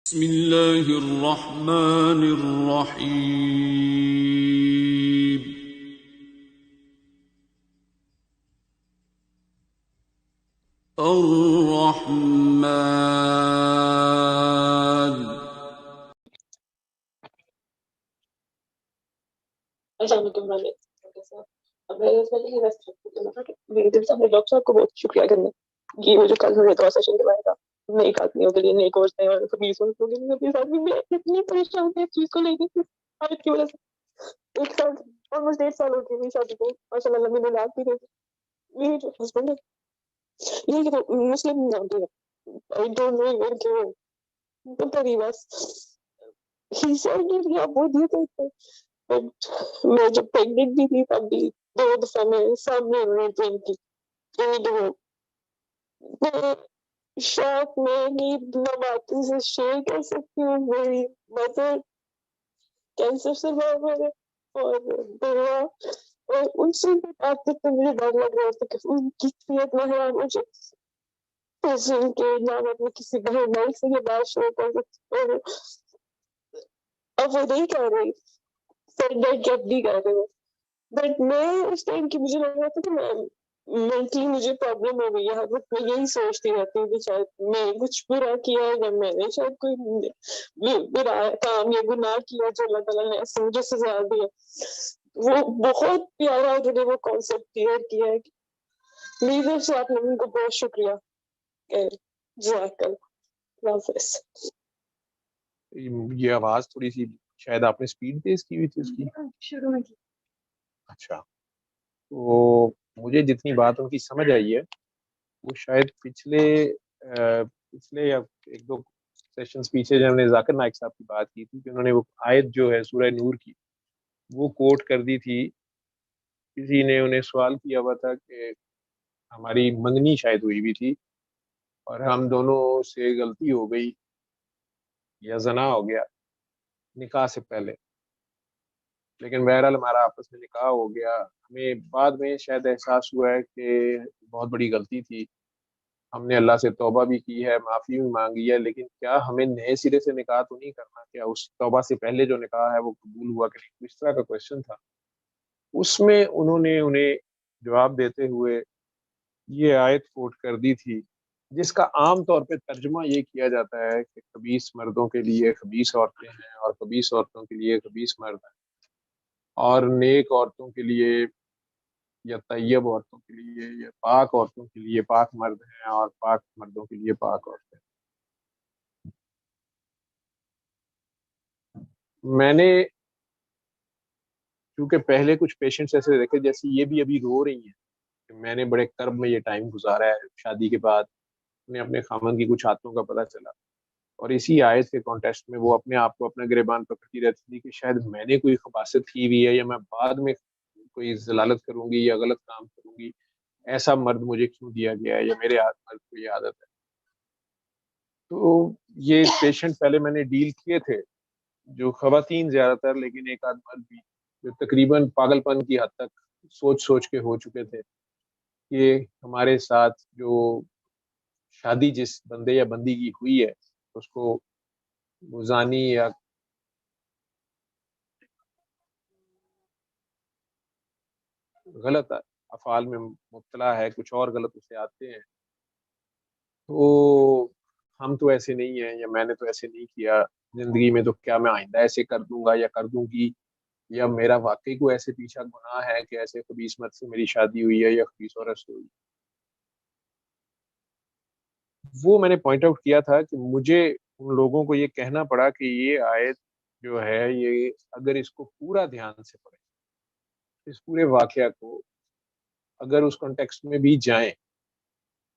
بسم اللہ الرحمن الرحیم الرحمن. السلام علیکم میری طرف سے اپنے ڈاکٹر صاحب کو بہت شکریہ کرنا کہ وہ جو کل ہمیں دعا سیشن کروایا تھا نئی آدمیوں کے لیے، نئی کورس نئے اور خبیص عورتوں کے لیے. اپنے ساتھ میں اتنی پریشان تھی اس چیز کو لے کے عادت کی وجہ سے. ایک سال آلموسٹ 1.5 سال ہو گئے میری شادی کو، ماشاء اللہ میں بات بھی رہی. میری جو ہسبینڈ ہے یہ کہ وہ مسلم نام کے آئی ڈونٹ نو ایون کہ وہ پتہ نہیں بس ہی سیڈ کہ آپ وہ دیے تھے. میں جب پریگنٹ بھی تھی تب بھی 2 دفعہ میں سامنے انہوں نے ڈرنک کی. میں شوق میں نہیں میں باتیں سے شیئر کر سکتی ہوں. میری مدر کینسر سے ہے اور بڑا اور ان سے بات کرتے مجھے ڈر لگ رہا تھا کہ ان کی صحت نہ خراب ہو جائے. ایسے ان کے نام اپنے کسی بہن بھائی سے یہ بات شیئر کر سکتی ہوں. اب وہ نہیں کر رہی سر ڈیٹ جب بھی کر رہے ہو بٹ میں اس ٹائم کی مجھے لگ رہا تھا کہ مینٹلی مجھے پرابلم ہو گئی ہے. ہر وقت میں یہی سوچتی رہتی ہوں کہ شاید میں کچھ برا کیا ہے یا میں نے شاید کوئی برا کام یا گناہ کیا جو اللہ تعالیٰ نے ایسے مجھے سزا دی ہے. وہ بہت پیارا انہوں نے وہ کانسیپٹ کلیئر کیا ہے. میری طرف سے آپ لوگوں کو بہت شکریہ. جزاک اللہ حافظ. یہ آواز تھوڑی سی شاید آپ نے سپیڈ تیز کی ہوئی تھی اس کی شروع میں اچھا، تو مجھے جتنی بات ان کی سمجھ آئی ہے وہ شاید پچھلے یا 1-2 سیشنز پیچھے جب ہم نے ذاکر نائک صاحب کی بات کی تھی کہ انہوں نے وہ آیت جو ہے سورہ نور کی وہ کوٹ کر دی تھی. کسی نے انہیں سوال کیا ہوا تھا کہ ہماری منگنی شاید ہوئی بھی تھی اور ہم دونوں سے غلطی ہو گئی یا زنا ہو گیا نکاح سے پہلے، لیکن بہرحال ہمارا آپس میں نکاح ہو گیا. ہمیں بعد میں شاید احساس ہوا ہے کہ بہت بڑی غلطی تھی، ہم نے اللہ سے توبہ بھی کی ہے، معافی بھی مانگی ہے، لیکن کیا ہمیں نئے سرے سے نکاح تو نہیں کرنا؟ کیا اس توبہ سے پہلے جو نکاح ہے وہ قبول ہوا کہ نہیں؟ اس طرح کا کوشچن تھا. اس میں انہوں نے انہیں جواب دیتے ہوئے یہ آیت کوٹ کر دی تھی جس کا عام طور پہ ترجمہ یہ کیا جاتا ہے کہ خبیث مردوں کے لیے خبیث عورتیں ہیں اور خبیث عورتوں کے لیے خبیث مرد ہیں، اور نیک عورتوں کے لیے یا طیب عورتوں کے لیے یا پاک عورتوں کے لیے پاک مرد ہیں اور پاک مردوں کے لیے پاک عورتیں. میں نے کیونکہ پہلے کچھ پیشنٹس ایسے دیکھے جیسے یہ بھی ابھی رو رہی ہیں کہ میں نے بڑے کرب میں یہ ٹائم گزارا ہے شادی کے بعد، انہیں اپنے خامن کی کچھ عادتوں کا پتہ چلا اور اسی آیت کے کانٹیکسٹ میں وہ اپنے آپ کو اپنا گریبان پکڑتی رہتی تھی کہ شاید میں نے کوئی خباثت کی ہوئی ہے یا میں بعد میں کوئی ضلالت کروں گی یا غلط کام کروں گی، ایسا مرد مجھے کیوں دیا گیا ہے یا میرے مرد کو یہ عادت ہے. تو یہ پیشنٹ پہلے میں نے ڈیل کیے تھے جو خواتین زیادہ تر، لیکن ایک آدھ مرد بھی جو تقریباً پاگل پن کی حد تک سوچ کے ہو چکے تھے کہ ہمارے ساتھ جو شادی جس بندے یا بندی کی ہوئی ہے اس کو زانی یا غلط افعال میں مبتلا ہے، کچھ اور غلط اسے آتے ہیں، تو ہم تو ایسے نہیں ہیں یا میں نے تو ایسے نہیں کیا زندگی میں، تو کیا میں آئندہ ایسے کر دوں گا یا کر دوں گی، یا میرا واقعی کو ایسے پیچھا گناہ ہے کہ ایسے خبیث مرد سے میری شادی ہوئی ہے یا خبیث عورت سے ہوئی. وہ میں نے پوائنٹ آؤٹ کیا تھا کہ مجھے ان لوگوں کو یہ کہنا پڑا کہ یہ آیت جو ہے یہ اگر اس کو پورا دھیان سے پڑھیں، اس پورے واقعہ کو اگر اس کانٹیکسٹ میں بھی جائیں.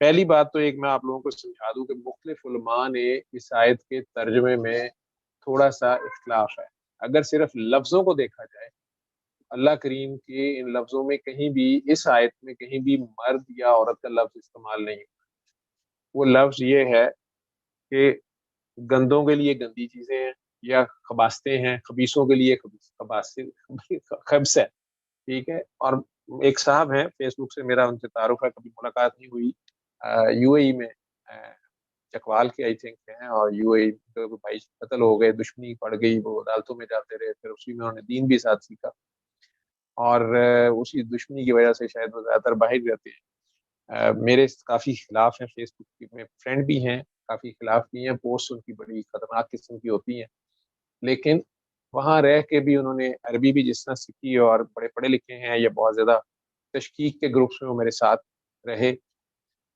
پہلی بات تو ایک میں آپ لوگوں کو سمجھا دوں کہ مختلف علماء نے اس آیت کے ترجمے میں تھوڑا سا اختلاف ہے. اگر صرف لفظوں کو دیکھا جائے، اللہ کریم کے ان لفظوں میں کہیں بھی اس آیت میں کہیں بھی مرد یا عورت کا لفظ استعمال نہیں ہے. وہ لفظ یہ ہے کہ گندوں کے لیے گندی چیزیں ہیں یا خباستیں ہیں، خبیصوں کے لیے خبث ہے، ٹھیک ہے. اور ایک صاحب ہیں فیس بک سے میرا ان سے تعارف ہے، کبھی ملاقات نہیں ہوئی، یو اے ای میں چکوال کے آئی تھنک ہیں، اور UAE کے بھائی قتل ہو گئے، دشمنی پڑ گئی، وہ عدالتوں میں جاتے رہے، پھر اسی میں انہوں نے دین بھی ساتھ سیکھا، اور اسی دشمنی کی وجہ سے شاید وہ زیادہ تر باہر رہتے ہیں۔ میرے کافی خلاف ہیں، فیس بک میں فرینڈ بھی ہیں، کافی خلاف بھی ہیں، پوسٹ ان کی بڑی خطرناک قسم کی ہوتی ہیں، لیکن وہاں رہ کے بھی انہوں نے عربی بھی جس طرح سیکھی، اور بڑے پڑھے لکھے ہیں، یا بہت زیادہ تشکیق کے گروپس میں وہ میرے ساتھ رہے،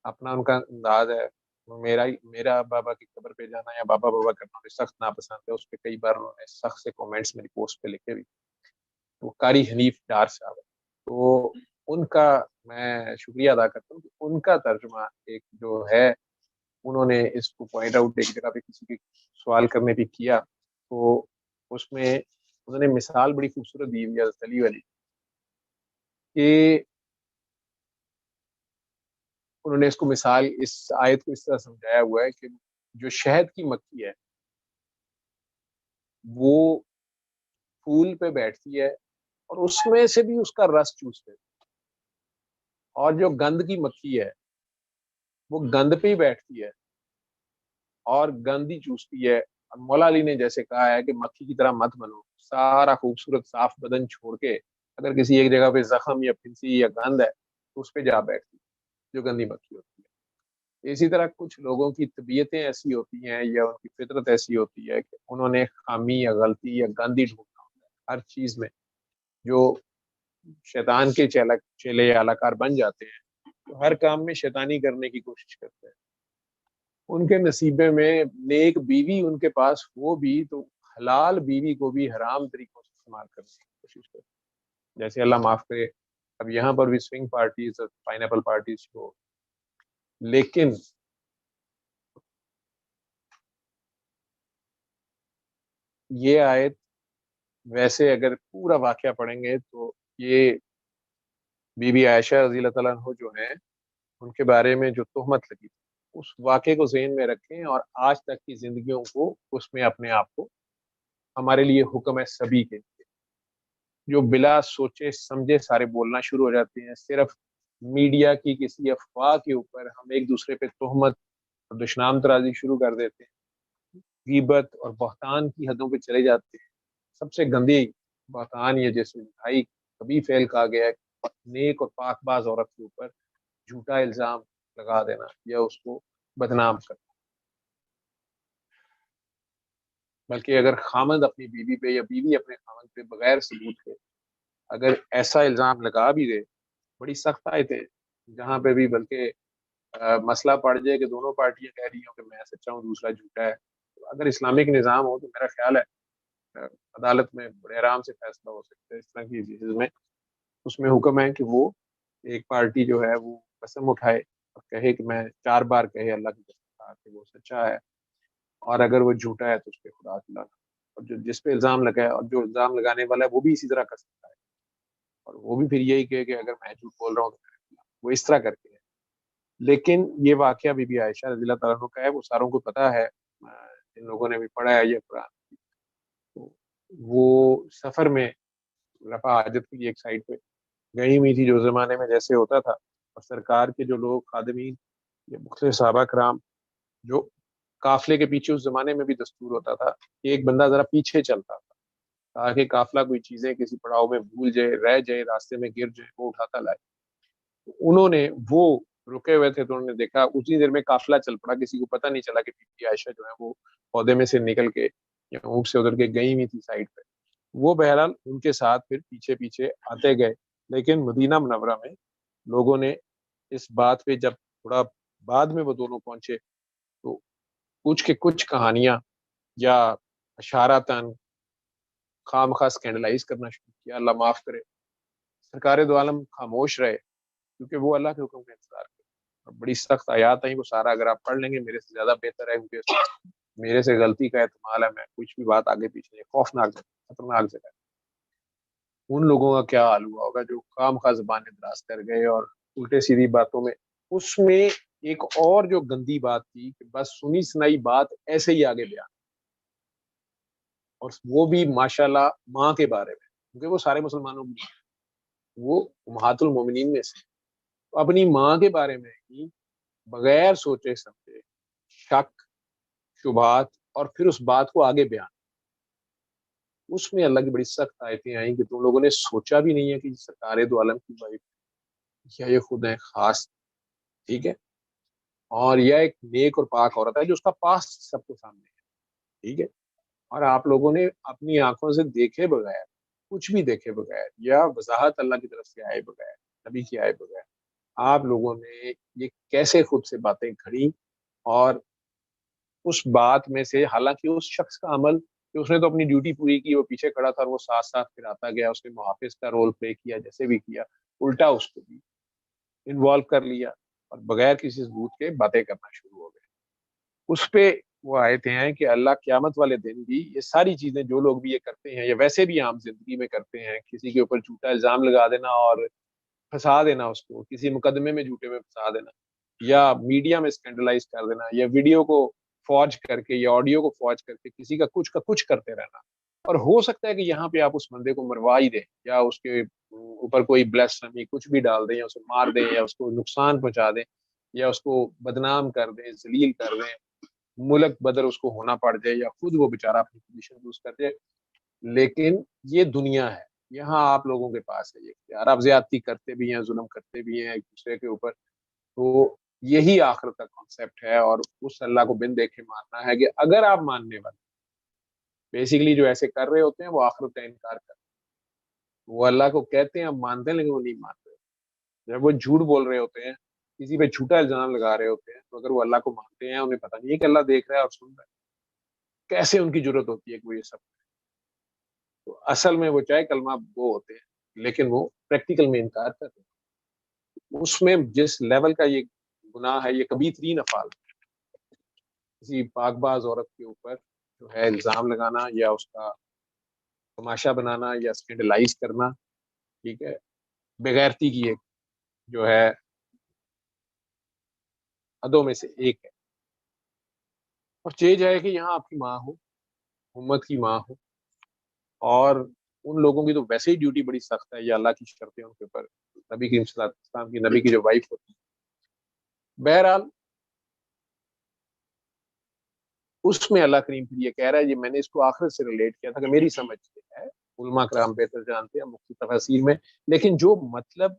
اپنا ان کا انداز ہے۔ میرا بابا کی قبر پہ جانا یا بابا بابا کرنا مجھے سخت ناپسند ہے، اس پہ کئی بار انہوں نے سخت سے کامنٹس میری پوسٹ پہ لکھے بھی۔ وہ قاری حنیف ڈار صاحب ہے، تو ان کا میں شکریہ ادا کرتا ہوں کہ ان کا ترجمہ ایک جو ہے، انہوں نے اس کو پوائنٹ آؤٹ ایک جگہ پہ کسی کے سوال کرنے پہ کیا، تو اس میں انہوں نے مثال بڑی خوبصورت دی ہوئی حضرت علی والی، کہ انہوں نے اس کو مثال، اس آیت کو اس طرح سمجھایا ہوا ہے کہ جو شہد کی مکھی ہے وہ پھول پہ بیٹھتی ہے اور اس میں سے بھی اس کا رس چوستے، اور جو گند کی مکھی ہے وہ گند پہ ہی بیٹھتی ہے اور گند ہی چوستی ہے۔ اور مولا علی نے جیسے کہا ہے کہ مکھی کی طرح مت بنو، سارا خوبصورت صاف بدن چھوڑ کے اگر کسی ایک جگہ پہ زخم یا پھنسی یا گند ہے تو اس پہ جا بیٹھتی جو گندی مکھی ہوتی ہے۔ اسی طرح کچھ لوگوں کی طبیعتیں ایسی ہوتی ہیں یا ان کی فطرت ایسی ہوتی ہے کہ انہوں نے خامی یا غلطی یا گند ہی ڈھونڈنا ہوتا ہے ہر چیز میں، جو شیطان کے چیلے یا الاکار بن جاتے ہیں، تو ہر کام میں شیطانی کرنے کی کوشش کرتے ہیں۔ ان کے نصیبے میں نیک بیوی ان کے پاس ہو بھی تو حلال بیوی کو بھی حرام طریقوں سے استعمال کرنے کی کوشش کرتے ہیں، جیسے اللہ معاف کرے اب یہاں پر بھی سوئنگ پارٹیز اور پائنیپل پارٹیز کو، لیکن یہ آیت ویسے اگر پورا واقعہ پڑھیں گے تو یہ بی بی عائشہ رضی اللہ تعالیٰ عنہ جو ہیں، ان کے بارے میں جو تہمت لگی تھی، اس واقعے کو ذہن میں رکھیں اور آج تک کی زندگیوں کو اس میں اپنے آپ کو، ہمارے لیے حکم ہے سبھی کے لیے، جو بلا سوچے سمجھے سارے بولنا شروع ہو جاتے ہیں، صرف میڈیا کی کسی افواہ کے اوپر ہم ایک دوسرے پہ تہمت اور دشنام ترازی شروع کر دیتے ہیں، غیبت اور بہتان کی حدوں پہ چلے جاتے ہیں۔ سب سے گندی بہتان یہ جیسے بھائی کبھی فعل کہا گیا ہے، نیک اور پاک باز عورت کے اوپر جھوٹا الزام لگا دینا یا اس کو بدنام کرنا، بلکہ اگر خامد اپنی بیوی پہ یا بیوی اپنے خامد پہ بغیر ثبوت کے اگر ایسا الزام لگا بھی دے، بڑی سخت آیتیں جہاں پہ بھی بلکہ مسئلہ پڑ جائے کہ دونوں پارٹیاں کہہ رہی ہوں کہ میں سچا ہوں دوسرا جھوٹا ہے، تو اگر اسلامک نظام ہو تو میرا خیال ہے عدالت میں بڑے آرام سے فیصلہ ہو سکتا ہے اس طرح کی چیز میں۔ اس میں حکم ہے کہ وہ ایک پارٹی جو ہے وہ قسم اٹھائے اور کہے کہ میں 4 بار کہے اللہ کی قسم کہ وہ سچا ہے، اور اگر وہ جھوٹا ہے تو اس پہ خدا کی لعنت، اور جو جس پہ الزام لگا ہے اور جو الزام لگانے والا ہے وہ بھی اسی طرح قسم اٹھائے، اور وہ بھی پھر یہی کہے کہ اگر میں جھوٹ بول رہا ہوں تو میرے خلاف، وہ اس طرح کر کے ہے۔ لیکن یہ واقعہ بی بی عائشہ رضی اللہ تعالیٰ عنہ کا ہے، وہ ساروں کو پتہ ہے، جن لوگوں نے بھی پڑھا ہے یہ قرآن، تو وہ سفر میں رفع حاجت کے لیے ایک سائڈ پہ گئی ہوئی تھی، جو زمانے میں جیسے ہوتا تھا، اور سرکار کے جو لوگ خادمین یا مختلف صحابہ کرام جو قافلے کے پیچھے اس زمانے میں بھی دستور ہوتا تھا کہ ایک بندہ ذرا پیچھے چلتا تھا تاکہ قافلہ کوئی چیزیں کسی پڑاؤ میں بھول جائے، رہ جائے، راستے میں گر جائے، وہ اٹھاتا لائے۔ انہوں نے وہ رکے ہوئے تھے تو انہوں نے دیکھا اتنی دیر میں قافلہ چل پڑا، کسی کو پتہ نہیں چلا کہ بی بی عائشہ جو ہے وہ پودے میں سے نکل کے یا اونٹ سے ادھر کے گئی ہوئی تھی سائڈ پہ۔ وہ بہرحال ان کے ساتھ پھر پیچھے پیچھے آتے گئے، لیکن مدینہ منورہ میں لوگوں نے اس بات پہ جب تھوڑا بعد میں وہ دونوں پہنچے تو کچھ کے کچھ کہانیاں یا اشاراتاً خام خواہ اسکینڈلائز کرنا شروع کیا۔ اللہ معاف کرے سرکار دو عالم خاموش رہے، کیونکہ وہ اللہ کے حکم کا انتظار کرے، اور بڑی سخت آیات ہیں، وہ سارا اگر آپ پڑھ لیں گے میرے سے زیادہ بہتر ہے، کیونکہ میرے سے غلطی کا احتمال ہے، میں کچھ بھی بات آگے پیچھے نہیں، خوفناک جگہ، خطرناک جگہ۔ ان لوگوں کا کیا حال ہوا ہوگا جو خام خواہ زبانیں دراز کر گئے اور الٹے سیدھی باتوں میں، اس میں ایک اور جو گندی بات تھی کہ بس سنی سنائی بات ایسے ہی آگے بیان، اور وہ بھی ماشاءاللہ ماں کے بارے میں، کیونکہ وہ سارے مسلمانوں کی ماں، وہ امہات المومنین میں سے، اپنی ماں کے بارے میں ہی بغیر سوچے سمجھے شک شبہات اور پھر اس بات کو آگے بیان، اس میں اللہ کی بڑی سخت آیتیں آئیں کہ تم لوگوں نے سوچا بھی نہیں ہے کہ سرکار دو عالم کی وائف یا یہ خود ہے خاص، ٹھیک ہے، اور یہ ایک نیک اور پاک عورت ہے جو اس کا پاس سب کو سامنے ہے، ٹھیک ہے، اور آپ لوگوں نے اپنی آنکھوں سے دیکھے بغیر، کچھ بھی دیکھے بغیر یا وضاحت اللہ کی طرف سے آئے بغیر، نبی کی آئے بغیر، آپ لوگوں نے یہ کیسے خود سے باتیں کھڑی، اور اس بات میں سے حالانکہ اس شخص کا عمل کہ اس نے تو اپنی ڈیوٹی پوری کی، وہ پیچھے کھڑا تھا اور وہ ساتھ ساتھ پھر آتا گیا، اس نے محافظ کا رول پلے کیا، جیسے بھی کیا، الٹا اس کو بھی انوالو کر لیا اور بغیر کسی ثبوت کے باتیں کرنا شروع ہو گئے۔ اس پہ وہ آیتیں ہیں کہ اللہ قیامت والے دن بھی یہ ساری چیزیں جو لوگ بھی یہ کرتے ہیں یا ویسے بھی عام زندگی میں کرتے ہیں، کسی کے اوپر جھوٹا الزام لگا دینا اور پھنسا دینا، اس کو کسی مقدمے میں جھوٹے میں پھنسا دینا، یا میڈیا میں اسکینڈلائز کر دینا، یا ویڈیو کو فوج کر کے یا آڈیو کو فوج کر کے کسی کا کچھ کرتے رہنا، اور ہو سکتا ہے کہ یہاں پہ آپ اس بندے کو مروا ہی دیں یا اس کے اوپر کوئی بلیسفیمی کچھ بھی ڈال دیں یا اسے مار دیں یا اس کو نقصان پہنچا دیں یا اس کو بدنام کر دیں، ذلیل کر دیں، ملک بدر اس کو ہونا پڑ جائے یا خود وہ بیچارہ اپنی پوزیشن یوز کر جائے، لیکن یہ دنیا ہے، یہاں آپ لوگوں کے پاس ہے یہ اختیار، آپ زیادتی کرتے بھی ہیں، ظلم کرتے بھی ہیں ایک دوسرے کے اوپر، تو یہی آخرت کا کانسیپٹ ہے، اور اس اللہ کو بن دیکھے ماننا ہے کہ اگر آپ ماننے والے بیسیکلی جو ایسے کر رہے ہوتے ہیں وہ آخرت کا انکار کرتے ہیں، وہ اللہ کو کہتے ہیں ہم مانتے ہیں لیکن وہ نہیں مانتے، جب وہ جھوٹ بول رہے ہوتے ہیں، کسی پہ جھوٹا الزام لگا رہے ہوتے ہیں، تو اگر وہ اللہ کو مانتے ہیں انہیں پتہ نہیں ہے کہ اللہ دیکھ رہا ہے اور سن رہا ہے، کیسے ان کی جرت ہوتی ہے کہ وہ یہ سب کریں؟ تو اصل میں وہ چاہے کلمہ وہ ہوتے ہیں لیکن وہ پریکٹیکل میں انکار کرتے ہیں، اس میں جس لیول کا یہ گناہ ہے، یہ کبھی ترین افعال، کسی پاک باز عورت کے اوپر جو ہے الزام لگانا یا اس کا تماشا بنانا یا اسکینڈلائز کرنا، ٹھیک ہے، بغیرتی کی ایک جو ہے حدوں میں سے ایک ہے، اور چیز ہے کہ یہاں آپ کی ماں ہو، امت کی ماں ہو، اور ان لوگوں کی تو ویسے ہی ڈیوٹی بڑی سخت ہے، یا اللہ کی شرطیں ان کے اوپر، نبی کریم صلی اللہ علیہ وسلم کی، نبی کی جو وائف ہوتی ہے، بہرحال اس میں اللہ کریم پھر یہ کہہ رہا ہے، یہ میں نے اس کو آخرت سے ریلیٹ کیا تھا کہ میری سمجھ سے ہے، علماء کرام بہتر جانتے ہیں مختصر تفاسیر میں، لیکن جو مطلب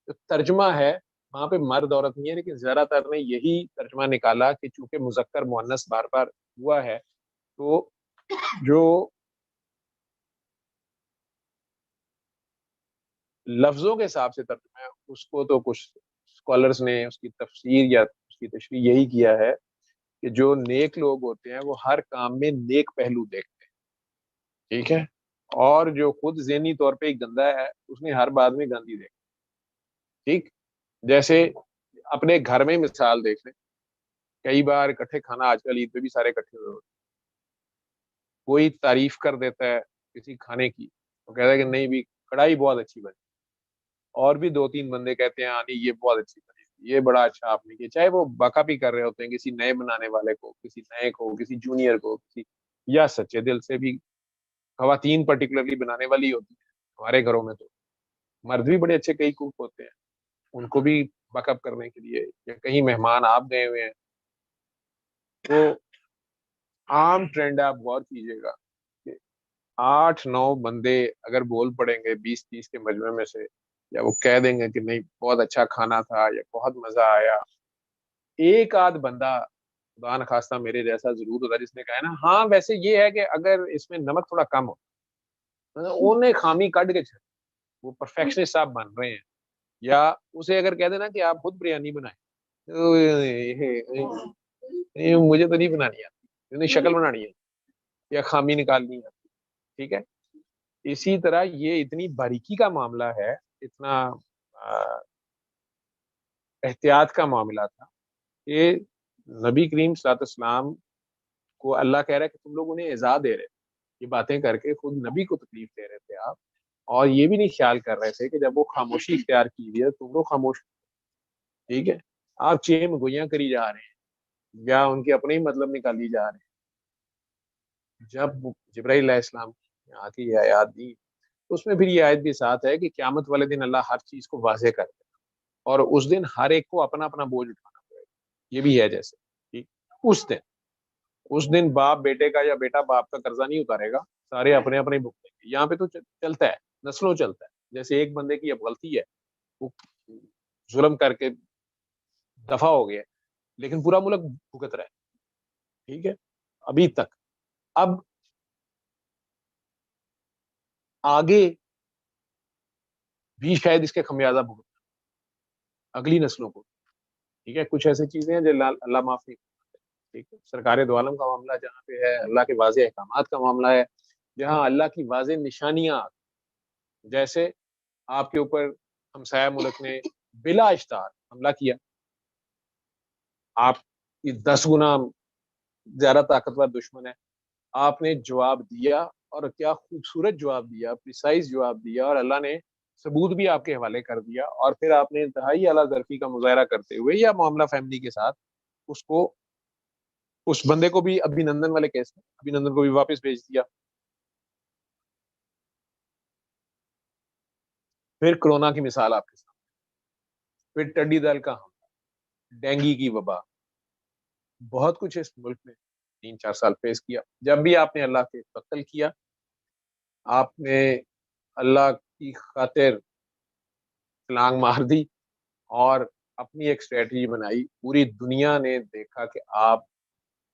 جو ترجمہ ہے وہاں پہ مرد عورت نہیں ہے، لیکن زیادہ تر نے یہی ترجمہ نکالا کہ چونکہ مذکر مؤنث بار بار ہوا ہے، تو جو لفظوں کے حساب سے ترجمہ ہے اس کو تو کچھ اسکالرس نے اس کی تفسیر یا اس کی تشریح یہی کیا ہے کہ جو نیک لوگ ہوتے ہیں وہ ہر کام میں نیک پہلو دیکھتے ہیں، ٹھیک ہے، اور جو خود ذہنی طور پہ ایک گندا ہے اس نے ہر بات میں گندی دیکھی، ٹھیک، جیسے اپنے گھر میں مثال دیکھ لیں، کئی بار اکٹھے کھانا، آج کل عید پہ بھی سارے اکٹھے ہوئے ہوتے ہیں، کوئی تعریف کر دیتا ہے کسی کھانے کی، وہ کہتا ہے کہ نہیں بھی کڑھائی بہت اچھی بنی، اور بھی دو تین بندے کہتے ہیں ہاں نہیں یہ بہت اچھی بنی، یہ بڑا اچھا آپ نے کیا، چاہے وہ باقا بھی کر رہے ہوتے ہیں کسی نئے بنانے والے کو، کسی نئے کو، کسی جونیئر کو، کسی یا سچے دل سے بھی خواتین پرٹیکولرلی بنانے والی ہوتی ہیں ہمارے گھروں میں، تو مرد بھی بڑے اچھے کئی کوک ہوتے ہیں، ان کو بھی بیک اپ کرنے کے لیے، یا کہیں مہمان آپ گئے ہوئے ہیں، تو عام ٹرینڈ آپ غور کیجیے گا کہ 8-9 بندے اگر بول پڑیں گے 20-30 کے مجمع میں سے، یا وہ کہہ دیں گے کہ نہیں بہت اچھا کھانا تھا یا بہت مزہ آیا، ایک آدھ بندہ خدا نخواستہ میرے جیسا ضرور ہوتا جس نے کہا نا ہاں ویسے یہ ہے کہ اگر اس میں نمک تھوڑا کم ہو، انہیں خامی کٹ کے چھڑ، وہ پرفیکشنسٹ آپ بن رہے ہیں، یا اسے اگر کہہ دینا کہ آپ خود بریانی بنائیں، مجھے تو نہیں بنانی آتی، نہیں شکل بنانی ہے یا خامی نکالنی ہے، ٹھیک ہے، اسی طرح یہ اتنی باریکی کا معاملہ ہے، اتنا احتیاط کا معاملہ تھا کہ نبی کریم صلی اللہ علیہ وسلم کو اللہ کہہ رہا ہے کہ تم لوگ انہیں ایذا دے رہے، یہ باتیں کر کے خود نبی کو تکلیف دے رہے تھے آپ، اور یہ بھی نہیں خیال کر رہے تھے کہ جب وہ خاموشی اختیار کیجیے تم لوگ خاموش، ٹھیک ہے، آپ چیم گوئیاں کری جا رہے ہیں یا ان کے اپنے ہی مطلب نکالی جا رہے ہیں، جب جبرائیل علیہ السلام یہاں کی یہ آیات دی، اس میں پھر یہ آیت بھی ساتھ ہے کہ قیامت والے دن اللہ ہر چیز کو واضح کرے، اور اس دن ہر ایک کو اپنا اپنا بوجھ اٹھانا پڑے گا، یہ بھی ہے جیسے ٹھیک، اس دن باپ بیٹے کا یا بیٹا باپ کا قرضہ نہیں اتارے گا, سارے اپنے اپنے بھگتیں گے. یہاں پہ تو چلتا ہے, نسلوں چلتا ہے. جیسے ایک بندے کی اب غلطی ہے, وہ ظلم کر کے دفع ہو گیا, لیکن پورا ملک بھگت رہا ہے. ٹھیک ہے, ابھی تک. اب آگے بھی شاید اس کے خمیازہ بھگت اگلی نسلوں کو. ٹھیک ہے, کچھ ایسی چیزیں ہیں جو اللہ معاف نہیں کرتے. ٹھیک ہے, سرکار دو عالم کا معاملہ جہاں پہ ہے, اللہ کے واضح احکامات کا معاملہ ہے, جہاں اللہ کی واضح نشانیاں, جیسے آپ کے اوپر ہمسایہ ملک نے بلا اشتہار حملہ کیا, آپ کی 10 گنا زیادہ طاقتور دشمن ہے, آپ نے جواب دیا, اور کیا خوبصورت جواب دیا, پریسائز جواب دیا, اور اللہ نے ثبوت بھی آپ کے حوالے کر دیا. اور پھر آپ نے انتہائی اعلیٰ ظرفی کا مظاہرہ کرتے ہوئے یا معاملہ فیملی کے ساتھ اس بندے کو بھی ابھی نندن والے کیس میں ابھی نندن کو بھی واپس بھیج دیا. پھر کرونا کی مثال آپ کے سامنے, پھر ٹڈی دل کا حملہ, ڈینگی کی وبا, بہت کچھ اس ملک میں 3-4 سال فیس کیا. جب بھی آپ نے اللہ کے قتل کیا, آپ نے اللہ کی خاطر چھلانگ مار دی اور اپنی ایک اسٹریٹجی بنائی. پوری دنیا نے دیکھا کہ آپ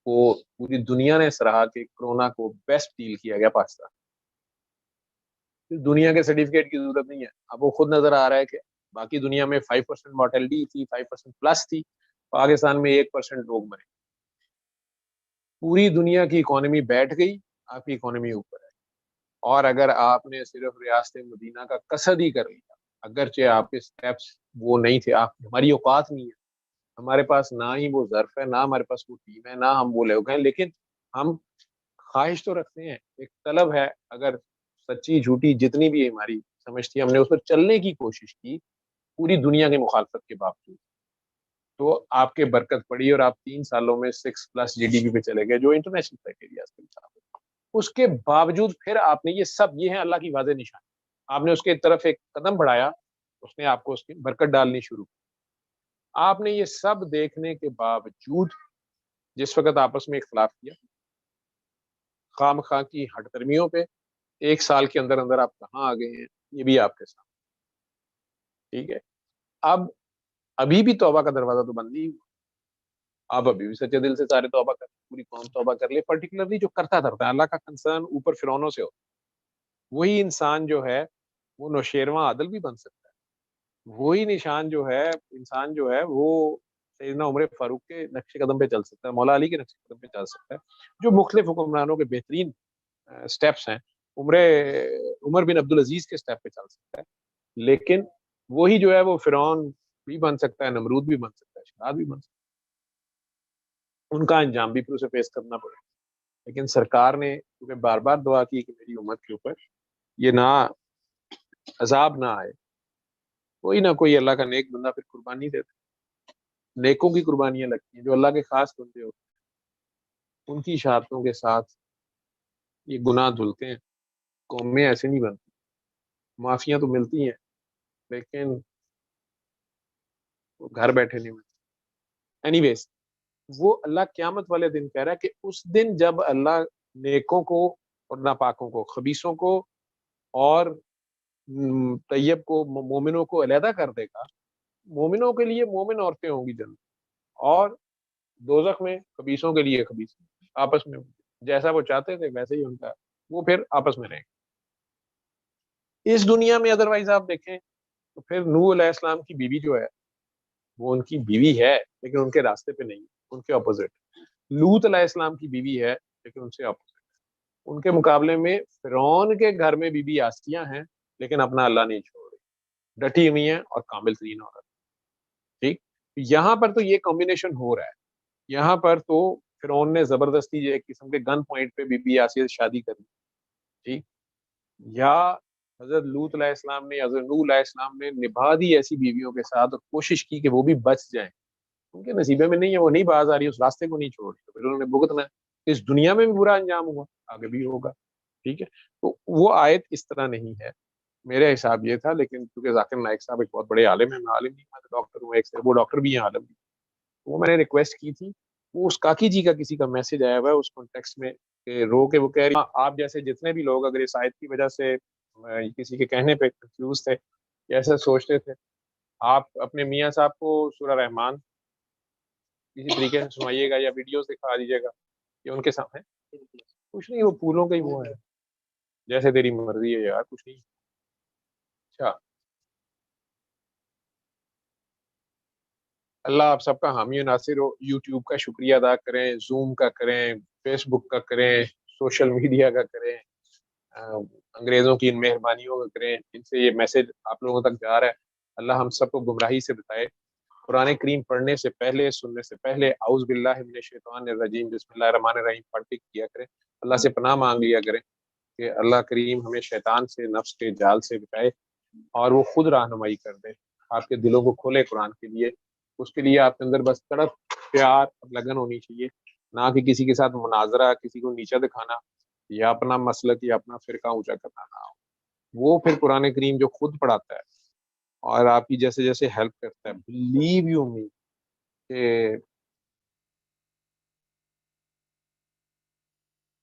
کو, پوری دنیا نے سراہا کہ کرونا کو بیسٹ ڈیل کیا گیا پاکستان. دنیا کے سرٹیفکیٹ کی ضرورت نہیں ہے, اب وہ خود نظر آ رہا ہے کہ باقی دنیا میں 5% مورٹیلٹی تھی, 5% پلس تھی, پاکستان میں 1% لوگ مرے. پوری دنیا کی اکانومی بیٹھ گئی, آپ کی اکانومی اوپر ہے. اور اگر آپ نے صرف ریاست مدینہ کا قصد ہی کر لیا, اگرچہ آپ کے سٹیپس وہ نہیں تھے, آپ ہماری اوقات نہیں ہے, ہمارے پاس نہ ہی وہ ظرف ہے, نہ ہمارے پاس وہ ٹیم ہے, نہ ہم وہ لوگ ہیں, لیکن ہم خواہش تو رکھتے ہیں, ایک طلب ہے. اگر سچی جھوٹی جتنی بھی ہماری سمجھ تھی, ہم نے اس پر چلنے کی کوشش کی پوری دنیا کی مخالفت کے باوجود, تو آپ کے برکت پڑی اور آپ 3 سالوں میں 6+ GDP پہ چلے گئے, جو انٹرنیشنل کرائٹیریاز کے حساب سے. اس کے باوجود پھر آپ نے یہ ہیں اللہ کی واضح نشانی, آپ نے اس کے طرف ایک قدم بڑھایا, اس نے آپ کو اس کی برکت ڈالنی شروع کی. آپ نے یہ سب دیکھنے کے باوجود جس وقت آپس میں اختلاف کیا, خام خواہ کی ہٹ درمیوں پہ, 1 سال کے اندر اندر آپ کہاں آ گئے ہیں, یہ بھی آپ کے سامنے. ٹھیک ہے, اب ابھی بھی توبہ کا دروازہ تو بند نہیں ہوا, آپ ابھی بھی سچے دل سے سارے توبہ کر, پوری قوم توبہ کر لے. پرٹیکولرلی جو کرتا ہے اللہ کا کنسرن اوپر فرعونوں سے ہو, وہی انسان جو ہے وہ نوشیرواں عادل بھی بن سکتا ہے. وہی انسان جو ہے وہ سیدنا عمر فاروق کے نقش قدم پہ چل سکتا ہے, مولا علی کے نقش قدم پہ چل سکتا ہے, جو مختلف حکمرانوں کے بہترین سٹیپس ہیں, عمر بن عبدالعزیز کے سٹیپ پہ چل سکتا ہے. لیکن وہی جو ہے وہ فرعون بھی بن سکتا ہے, نمرود بھی بن سکتا ہے, شداد بھی بن سکتا ہے, ان کا انجام بھی پھر اسے فیس کرنا پڑے. لیکن سرکار نے کیونکہ بار بار دعا کی کہ میری امت کے اوپر یہ نہ عذاب نہ آئے, کوئی نہ کوئی اللہ کا نیک بندہ پھر قربانی دیتا. نیکوں کی قربانیاں لگتی ہیں, جو اللہ کے خاص بندے ہوتے ہیں, ان کی شہادتوں کے ساتھ یہ گناہ دھلتے ہیں. قومیں ایسے نہیں بنتی, معافیاں تو ملتی ہیں لیکن وہ گھر بیٹھے نہیں ملتی. اینی ویز, وہ اللہ قیامت والے دن کہہ رہا ہے کہ اس دن جب اللہ نیکوں کو اور ناپاکوں کو, خبیثوں کو اور طیب کو, مومنوں کو علیحدہ کر دے گا. مومنوں کے لیے مومن عورتیں ہوں گی جنت, اور دوزخ میں خبیثوں کے لیے خبیث آپس میں جیسا وہ چاہتے تھے ویسے ہی ان کا, وہ پھر آپس میں رہیں گے. اس دنیا میں ادروائز آپ دیکھیں تو پھر نوح علیہ السلام کی بیوی جو ہے وہ ان کی بیوی ہے لیکن ان کے راستے پہ نہیں, ان کے اپوزٹ. لوط علیہ السلام کی بیوی ہے لیکن ان سے اپوزٹ. ان کے مقابلے میں فرعون کے گھر میں بیوی آسیہ ہیں لیکن اپنا اللہ نہیں چھوڑ رہی, ڈٹی ہوئی ہیں اور کامل ترین عورت. ٹھیک, یہاں پر تو یہ کمبینیشن ہو رہا ہے. یہاں پر تو فرعون نے زبردستی ایک قسم کے گن پوائنٹ پہ بیوی آسیہ سے شادی کر دی. ٹھیک, یا حضرت لوط علیہ السلام نے, حضرت نوح علیہ السلام نے نبھا دی ایسی بیویوں کے ساتھ اور کوشش کی کہ وہ بھی بچ جائیں. ان کے نصیبے میں نہیں ہے, وہ نہیں باز آ رہی, اس راستے کو نہیں چھوڑ رہی, تو پھر انہوں نے بھگتنا ہے. اس دنیا میں بھی برا انجام ہوا, آگے بھی ہوگا. ٹھیک ہے, تو وہ آیت اس طرح نہیں ہے, میرے حساب یہ تھا. لیکن کیونکہ ذاکر نائک صاحب ایک بہت بڑے عالم ہیں, میں عالم نہیں, میں ڈاکٹر ہوں, ایک وہ ڈاکٹر بھی ہیں عالم بھی, وہ میں نے ریکویسٹ کی تھی وہ اس کاکی جی کا کسی کا میسج آیا ہوا ہے اس کانٹیکسٹ میں کہ رو کے وہ کہہ رہی آپ جیسے جتنے بھی لوگ اگر اس آیت کی وجہ سے کسی کے کہنے پہ کنفیوز تھے یا ایسا سوچتے تھے، آپ اپنے میاں صاحب کو سورہ رحمان کسی طریقے سے سنائیے گا یا ویڈیوز دکھا دیجیے گا کہ ان کے سامنے کچھ نہیں، وہ پھولوں کا ہی وہ ہے، جیسے تیری مرضی ہے یار، کچھ نہیں۔ اچھا، اللہ آپ سب کا حامی و ناصر ہو۔ یوٹیوب کا شکریہ ادا کریں، زوم کا کریں، فیس بک کا کریں، سوشل میڈیا کا کریں، انگریزوں کی ان مہربانیوں کا کریں جن سے یہ میسج آپ لوگوں تک جا رہا ہے۔ اللہ ہم سب کو گمراہی سے بتائے۔ قرآن کریم پڑھنے سے پہلے، سننے سے پہلے اعوذ باللہ من الشیطان الرجیم بسم اللہ الرحمن الرحیم پڑھ کے کیا کریں، اللہ سے پناہ مانگ لیا کریں کہ اللہ کریم ہمیں شیطان سے، نفس کے جال سے بچائے اور وہ خود رہنمائی کر دے، آپ کے دلوں کو کھولے قرآن کے لیے۔ اس کے لیے آپ کے اندر بس تڑپ، پیار اور لگن ہونی چاہیے، نہ کہ کسی کے ساتھ مناظرہ، کسی کو نیچا دکھانا یا اپنا مسلک یا اپنا فرقہ اونچا کرنا نہ ہو۔ وہ پھر قرآن کریم جو خود پڑھاتا ہے اور آپ کی جیسے جیسے ہیلپ کرتا ہے، بلیو یو می کہ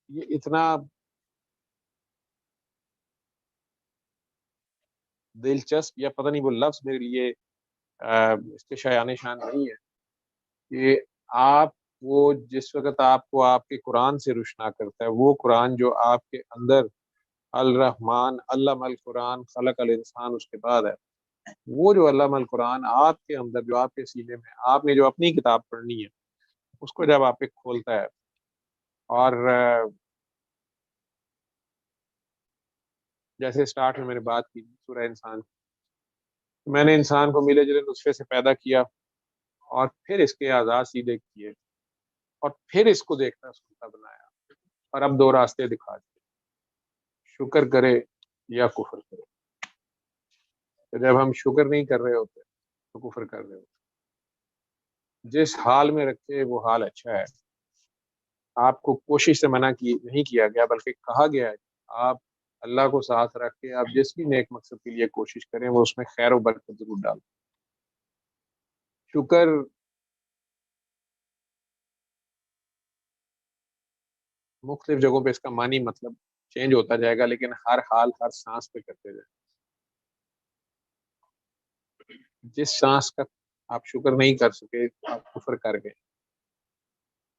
یہ اتنا دلچسپ یا پتہ نہیں وہ لفظ میرے لیے اس کے شایان شان نہیں ہے کہ آپ وہ جس وقت آپ کو آپ کے قرآن سے روشنا کرتا ہے، وہ قرآن جو آپ کے اندر الرحمن علم القرآن خلق الانسان اس کے بعد ہے، وہ جو علم القرآن آپ کے اندر جو آپ کے سینے میں آپ نے جو اپنی کتاب پڑھنی ہے اس کو جب آپ پہ کھولتا ہے اور جیسے سٹارٹ میں میں نے بات کی سورہ انسان، میں نے انسان کو ملے جلے نطفے سے پیدا کیا اور پھر اس کے اعضاء سیدھے کیے اور پھر اس کو دیکھتا سنتا بنایا اور اب دو راستے دکھا دیے، شکر کرے یا کفر کرے۔ تو جب ہم شکر نہیں کر رہے ہوتے تو کفر کر رہے ہوتے۔ جس حال میں رکھے وہ حال اچھا ہے، آپ کو کوشش سے منع کی نہیں کیا گیا بلکہ کہا گیا ہے کہ آپ اللہ کو ساتھ رکھ کے آپ جس بھی نیک مقصد کے لیے کوشش کریں وہ اس میں خیر و برکت ضرور ڈالیں۔ شکر مختلف جگہوں پہ اس کا معنی مطلب چینج ہوتا جائے گا، لیکن ہر حال ہر سانس پہ کرتے جائیں۔ جس سانس کا آپ شکر نہیں کر سکے آپ کفر کر گئے،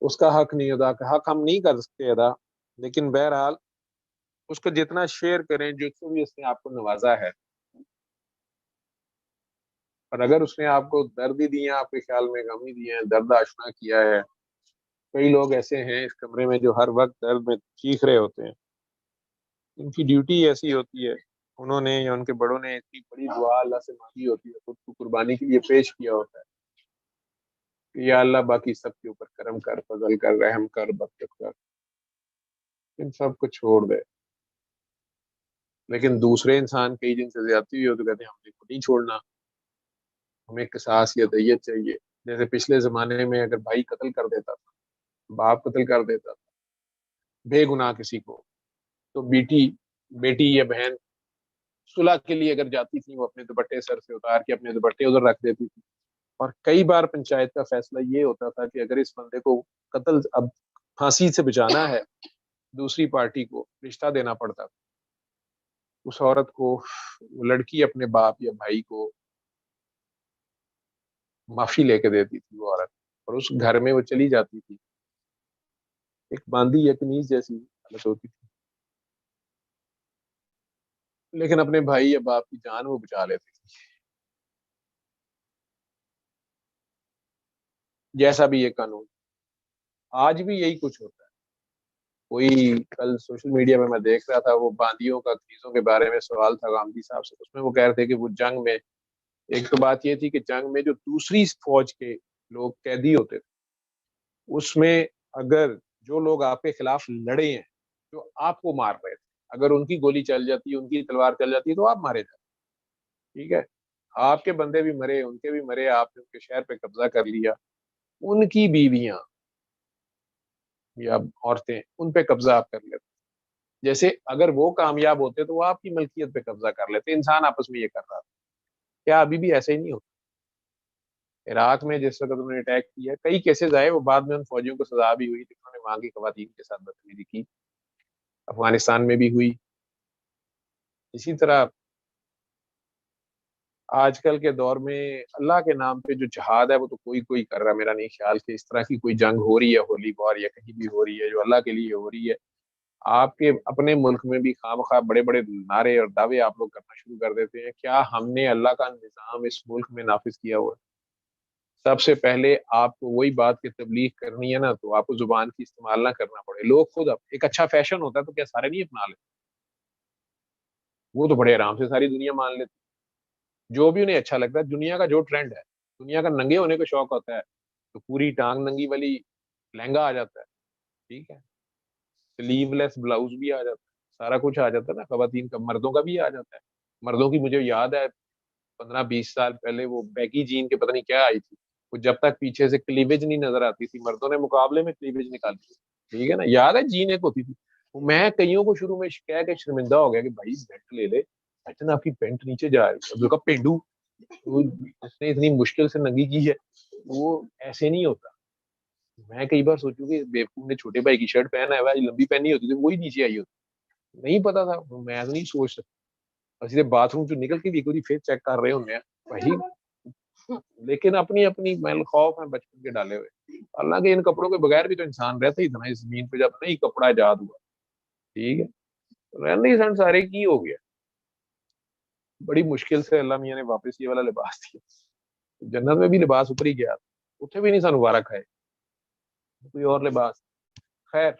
اس کا حق نہیں ادا، حق ہم نہیں کر سکتے ادا، لیکن بہرحال اس کو جتنا شیئر کریں جس سے بھی اس نے آپ کو نوازا ہے، اور اگر اس نے آپ کو درد ہی دیا، آپ کے خیال میں غم ہی دیا ہے، درد آشنا کیا ہے۔ کئی لوگ ایسے ہیں اس کمرے میں جو ہر وقت درد میں چیخ رہے ہوتے ہیں، ان کی ڈیوٹی ایسی ہوتی ہے، انہوں نے یا ان کے بڑوں نے اتنی بڑی دعا اللہ سے مانگی ہوتی ہے، خود کو قربانی کے لیے پیش کیا ہوتا ہے کہ یا اللہ باقی سب کے اوپر کرم کر، فضل کر، رحم کر، برکت کر، ان سب کو چھوڑ دے۔ لیکن دوسرے انسان کئی دن سے زیادتی ہوئی ہو تو کہتے ہیں ہم نے کو نہیں چھوڑنا، ہمیں قصاص یا دیت چاہیے۔ جیسے پچھلے زمانے میں اگر بھائی قتل کر دیتا تھا، باپ قتل کر دیتا تھا بے گناہ کسی کو، تو بیٹی یا بہن صلح کے لیے اگر جاتی تھی وہ اپنے دوپٹے سر سے اتار کے اپنے دوپٹے ادھر رکھ دیتی تھی، اور کئی بار پنچایت کا فیصلہ یہ ہوتا تھا کہ اگر اس بندے کو قتل اب پھانسی سے بچانا ہے، دوسری پارٹی کو رشتہ دینا پڑتا تھا، اس عورت کو، وہ لڑکی اپنے باپ یا بھائی کو معافی لے کے دیتی تھی وہ عورت، اور اس گھر میں وہ چلی جاتی تھی، ایک باندی یا کنیز جیسی حالت ہوتی تھی، لیکن اپنے بھائی یا باپ کی جان وہ بچا لیتی تھی۔ جیسا بھی یہ قانون، آج بھی یہی کچھ ہوتا ہے۔ کوئی کل سوشل میڈیا میں دیکھ رہا تھا، وہ باندیوں کا کنیزوں کے بارے میں سوال تھا گاندھی صاحب سے، اس میں وہ کہہ رہے تھے کہ وہ جنگ میں، ایک تو بات یہ تھی کہ جنگ میں جو دوسری فوج کے لوگ قیدی ہوتے تھے، اس میں اگر جو لوگ آپ کے خلاف لڑے ہیں، جو آپ کو مار رہے تھے، اگر ان کی گولی چل جاتی، ان کی تلوار چل جاتی تو آپ مارے جاتے، ٹھیک ہے، آپ کے بندے بھی مرے، ان کے بھی مرے، آپ نے ان کے شہر پہ قبضہ کر لیا، ان کی بیویاں یا عورتیں، ان پہ قبضہ آپ کر لیتے، جیسے اگر وہ کامیاب ہوتے تو وہ آپ کی ملکیت پہ قبضہ کر لیتے۔ انسان آپس میں یہ کر رہا تھا، کیا ابھی بھی ایسے ہی نہیں ہوتا؟ عراق میں جس وقت انہوں نے اٹیک کیا، کئی کیسز آئے، وہ بعد میں ان فوجیوں کو سزا بھی ہوئی، انہوں نے وہاں کی خواتین کے ساتھ بدتمیزی کی، افغانستان میں بھی ہوئی. اسی طرح آج کل کے دور میں اللہ کے نام پہ جو جہاد ہے وہ تو کوئی کر رہا ہے. میرا نہیں خیال کہ اس طرح کی کوئی جنگ ہو رہی ہے ہولی وار یا کہیں بھی ہو رہی ہے جو اللہ کے لیے ہو رہی ہے. آپ کے اپنے ملک میں بھی خواہ مخواہ بڑے بڑے نعرے اور دعوے آپ لوگ کرنا شروع کر دیتے ہیں. کیا ہم نے اللہ کا نظام اس ملک میں نافذ کیا ہوا ہے؟ سب سے پہلے آپ کو وہی بات کی تبلیغ کرنی ہے نا، تو آپ کو زبان کی استعمال نہ کرنا پڑے. لوگ خود ایک اچھا فیشن ہوتا ہے تو کیا سارے نہیں اپنا لیتے؟ وہ تو بڑے آرام سے ساری دنیا مان لیتے جو بھی انہیں اچھا لگتا ہے. دنیا کا جو ٹرینڈ ہے، دنیا کا ننگے ہونے کا شوق ہوتا ہے تو پوری ٹانگ ننگی والی لہنگا آ جاتا ہے، ٹھیک ہے، سلیو لیس بلاؤز بھی آ جاتا ہے، سارا کچھ آ جاتا ہے نا. خواتین کا، مردوں کا بھی آ جاتا ہے. مردوں کی مجھے یاد ہے 15-20 سال پہلے وہ بیگی جین کے پتہ نہیں کیا آئی تھی، وہ جب تک پیچھے سے کلیویج نہیں نظر آتی تھی مردوں نے مقابلے میں کلیویج نکالی تھی، ٹھیک ہے نا. یاد ہے جین ایک ہوتی تھی. میں کئیوں کو شروع میں کہہ کے شرمندہ ہو گیا کہ بھائی بیلٹ لے لے، اچھا آپ کی پینٹ نیچے جا رہی ہے. پینڈو اس نے اتنی مشکل سے ننگی کی ہے، وہ ایسے نہیں ہوتا. میں کئی بار سوچوں کہ بیوقوف نے چھوٹے بھائی کی شرٹ پہنا ہے، وہی لمبی پہنی ہوتی تھی وہی نیچے آئی ہوتی، نہیں پتا تھا. میں تو نہیں سوچ سکتا. سیدھے باتھ روم سے نکل کے بھی کوئی پھر چیک کر رہے ہونے ہیں وہی. لیکن اپنی اپنی محل خوف ہیں بچپن کے ڈالے ہوئے. اللہ کے ان کپڑوں کے بغیر بھی تو انسان رہتا ہی تھا نا اس زمین پہ جب نہیں کپڑا ایجاد ہوا، ٹھیک ہے. رہنے سن سارے کی ہو گیا. بڑی مشکل سے اللہ میاں نے واپس یہ والا لباس دیا. جنت میں بھی لباس اوپر ہی گیا، اتنے بھی نہیں سن مبارک ہے کوئی اور لباس. خیر،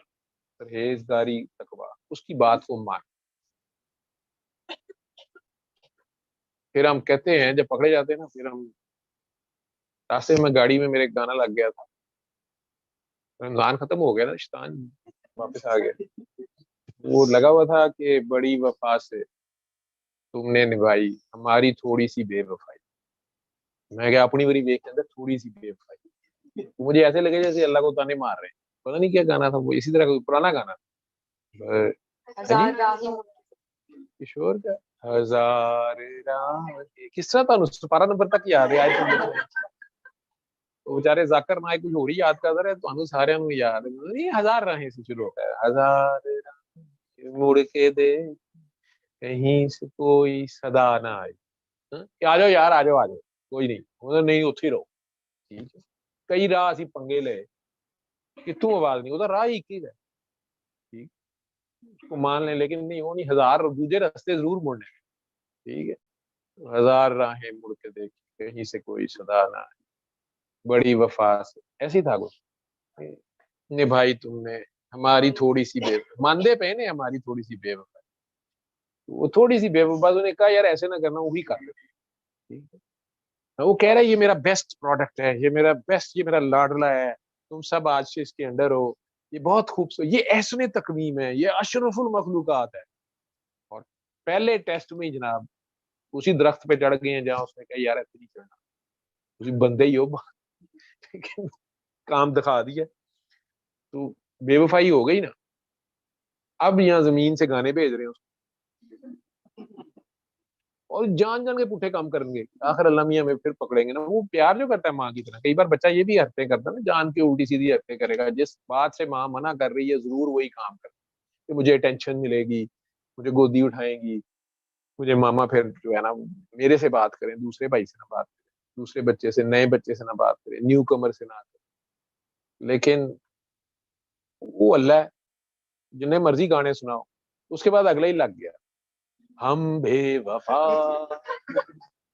پرہیزگاری تقویٰ، اس کی بات کو مان. پھر ہم کہتے ہیں جب پکڑے جاتے ہیں نا، پھر ہم راستے میں گاڑی میں میرے گانا لگ گیا تھا، رمضان ختم ہو گیا نا، شیطان واپس آ گیا. وہ لگا ہوا تھا کہ بڑی وفا سے تم نے نبھائی ہماری تھوڑی سی بے وفائی. میں کیا اپنی بری ویک کے اندر تھوڑی سی بے وفائی، مجھے ایسے لگے جیسے اللہ کو تانے مار رہے ہیں. پتہ نہیں کیا گانا تھا وہ، اسی طرح کا پرانا گانا کشور کا ہزار راہ. کس طرح تھا سپارہ نمبر تک یاد ہے بےچارے ذاکر نائک کچھ ہو رہی یاد کر رہے تو سارے یاد ہے. ہزار راہیں سے شروع ہوتا ہے، ہزار راہیں مڑ کے دے کہیں سے کوئی صدا نہ آئی. کہ آ جاؤ یار، آ جاؤ کوئی نہیں اتھی رہو، ٹھیک ہے. کئی راہ اسی پنگے لے کتوں آواز نہیں، وہ راہ ہی ایک ہے، ٹھیک اس کو مان لیں. لیکن نہیں، وہ نہیں، ہزار دوسرے راستے ضرور مڑنے، ٹھیک ہے. ہزار راہیں مڑ کے دیکھ کہیں سے کوئی صدا نہ آئی، بڑی وفا سے. ایسی تھا کچھ نبھائی تم نے ہماری تھوڑی سی بے وفا. ماندے پہ نے ہماری تھوڑی سی بے وفا. وہ تھوڑی سی بے وفا نے کہا یار ایسے نہ کرنا، وہی کر لے، ٹھیک ہے. وہ کہہ رہا ہے یہ میرا بیسٹ پروڈکٹ ہے، یہ میرا بیسٹ، یہ میرا لاڈلا ہے، تم سب آج سے اس کے انڈر ہو، یہ بہت خوبصورت، یہ احسن تقویم ہے، یہ اشرف المخلوقات ہے. اور پہلے ٹیسٹ میں جناب اسی درخت پہ چڑھ گئے ہیں جہاں اس نے کہا یار ایسے نہیں چڑھنا، اسی بندے ہی ہو کام دکھا دیا تو بے وفائی ہو گئی نا. اب یہاں زمین سے گانے بھیج رہے ہیں اور جان کے پوٹھے کام کریں گے. آخر اللہ میاں میں پھر پکڑیں گے نا. وہ پیار جو کرتا ہے ماں کی طرح، کئی بار بچہ یہ بھی حرکتیں کرتا ہے نا، جان کے الٹی سیدھی حرکتیں کرے گا. جس بات سے ماں منع کر رہی ہے ضرور وہی کام کرے کہ مجھے ٹینشن ملے گی، مجھے گودی اٹھائیں گی، مجھے ماما پھر جو ہے نا میرے سے بات کریں، دوسرے بھائی سے نہ بات کریں، دوسرے بچے سے، نئے بچے سے نہ بات کریں، نیو کمر سے نہ کریں. لیکن وہ اللہ ہے، جنہیں مرضی گانے سناؤ. اس کے بعد اگلا ہی لگ گیا، ہم بے وفا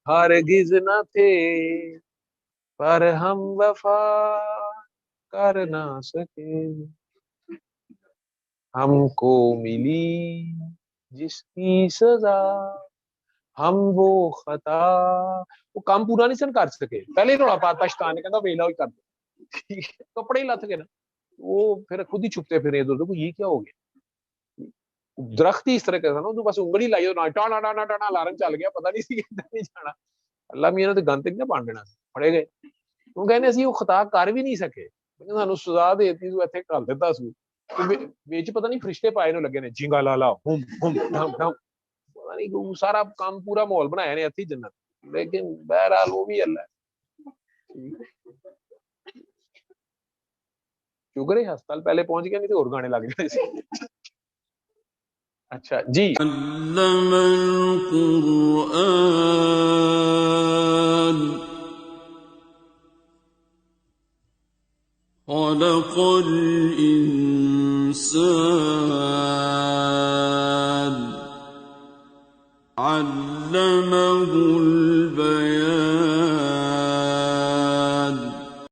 ہرگز نہ تھے پر ہم وفا کر نہ سکے، ہم کو ملی جس کی سزا ہم وہ خطا. وہ کام پورا نہیں سن کر سکے، پہلے ہی روڑا پاتا شیطان نے کہا ویلا ہی کر دو، کپڑے ہی لت گئے نا. وہ پھر خود ہی چھپتے پھر ادھر ادھر، یہ کیا ہو گیا. درخت ہی اس طرح کا تھا نا، تو بس انگلی لائی الارم چل گیا، پتہ نہیں سی نہیں جانا. اللہ میاں نے تو گند نہ پان دینا، پڑے گئے. وہ کہنے اسی وہ خطا کر بھی نہیں سکے، سانو سزا دیتی تو ایتھے کر دیتا سو. بیچ پتہ نہیں فرشتے پائے نو لگے نے، جھینگا لالا ہم ہم ڈھم ڈھم، پتہ نہیں سارا کام پورا ماحول بنایا نے اتھی جنت. لیکن بہرحال وہ بھی اللہ ہے. شکر ہے ہسپتال پہلے پہنچ گیا نہیں تو اور گانے لگ جانے سے. اچھا جی. علم القرآن خلق الإنسان علمه البيان